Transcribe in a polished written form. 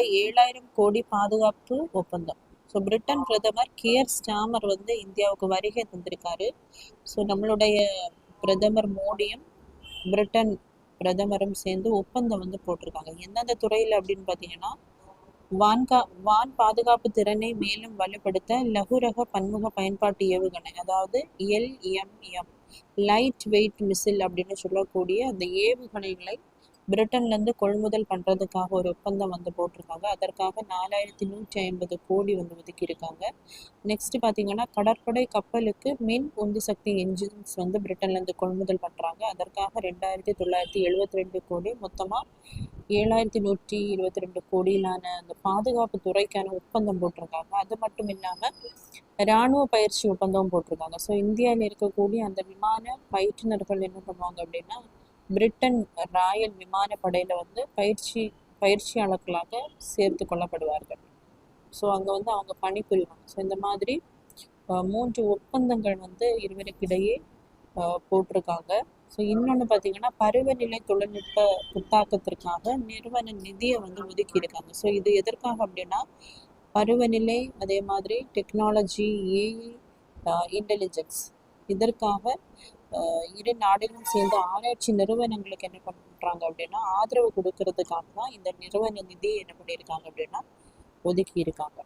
ரூபாய் 7,000 கோடி பாதுகாப்பு ஒப்பந்தம். ஸோ பிரிட்டன் பிரதமர் கியர் ஸ்டாமர் வந்து இந்தியாவுக்கு வருகை தந்திருக்காரு. ஸோ நம்மளுடைய பிரதமர் மோடியும் பிரிட்டன் பிரதமரும் சேர்ந்து ஒப்பந்தம் வந்து போட்டிருக்காங்க. எந்தெந்த துறையில் அப்படின்னு பார்த்தீங்கன்னா, வான் பாதுகாப்பு திறனை மேலும் வலுப்படுத்த லகுரக பன்முக பயன்பாட்டு ஏவுகணை, அதாவது LMM லைட் வெயிட் மிசில் அப்படின்னு சொல்லக்கூடிய அந்த ஏவுகணைகளை பிரிட்டன்லேருந்து கொள்முதல் பண்ணுறதுக்காக ஒரு ஒப்பந்தம் வந்து போட்டிருக்காங்க. அதற்காக 4,150 கோடி வந்து ஒதுக்கியிருக்காங்க. நெக்ஸ்ட் பார்த்தீங்கன்னா, கடற்படை கப்பலுக்கு மின் உந்து சக்தி என்ஜின்ஸ் வந்து பிரிட்டன்லேருந்து கொள்முதல் பண்ணுறாங்க. அதற்காக 2,972 கோடி, மொத்தமாக 7,122 கோடியிலான அந்த பாதுகாப்பு துறைக்கான ஒப்பந்தம் போட்டிருக்காங்க. அது மட்டும் இல்லாமல் இராணுவ பயிற்சி ஒப்பந்தம் போட்டிருக்காங்க. ஸோ இந்தியாவில் இருக்கக்கூடிய அந்த விமான பயிற்றுனர்கள் என்ன பண்ணுவாங்க அப்படின்னா, பிரிட்டன் ராயல் விமானப்படையில் வந்து பயிற்சியாளர்களாக சேர்த்து கொள்ளப்படுவார்கள். ஸோ அங்கே வந்து அவங்க பணிபுரிவாங்க. ஸோ இந்த மாதிரி 3 ஒப்பந்தங்கள் வந்து இருவருக்கிடையே போட்டிருக்காங்க. ஸோ இன்னொன்று பார்த்தீங்கன்னா, பருவநிலை தொழில்நுட்ப புத்தாக்கத்திற்காக நிறுவன நிதியை வந்து ஒதுக்கியிருக்காங்க. ஸோ இது எதற்காக அப்படின்னா, பருவநிலை, அதே மாதிரி டெக்னாலஜி, ஏஐ, இன்டெலிஜென்ஸ், இதற்காக இரு நாடுகளும் சேர்ந்த ஆராய்ச்சி நிறுவனங்களுக்கு என்ன பண்ணுறாங்க அப்படின்னா, ஆதரவு கொடுக்கறதுக்காக தான் இந்த நிறுவன நிதியை என்ன பண்ணியிருக்காங்க அப்படின்னா ஒதுக்கி இருக்காங்க.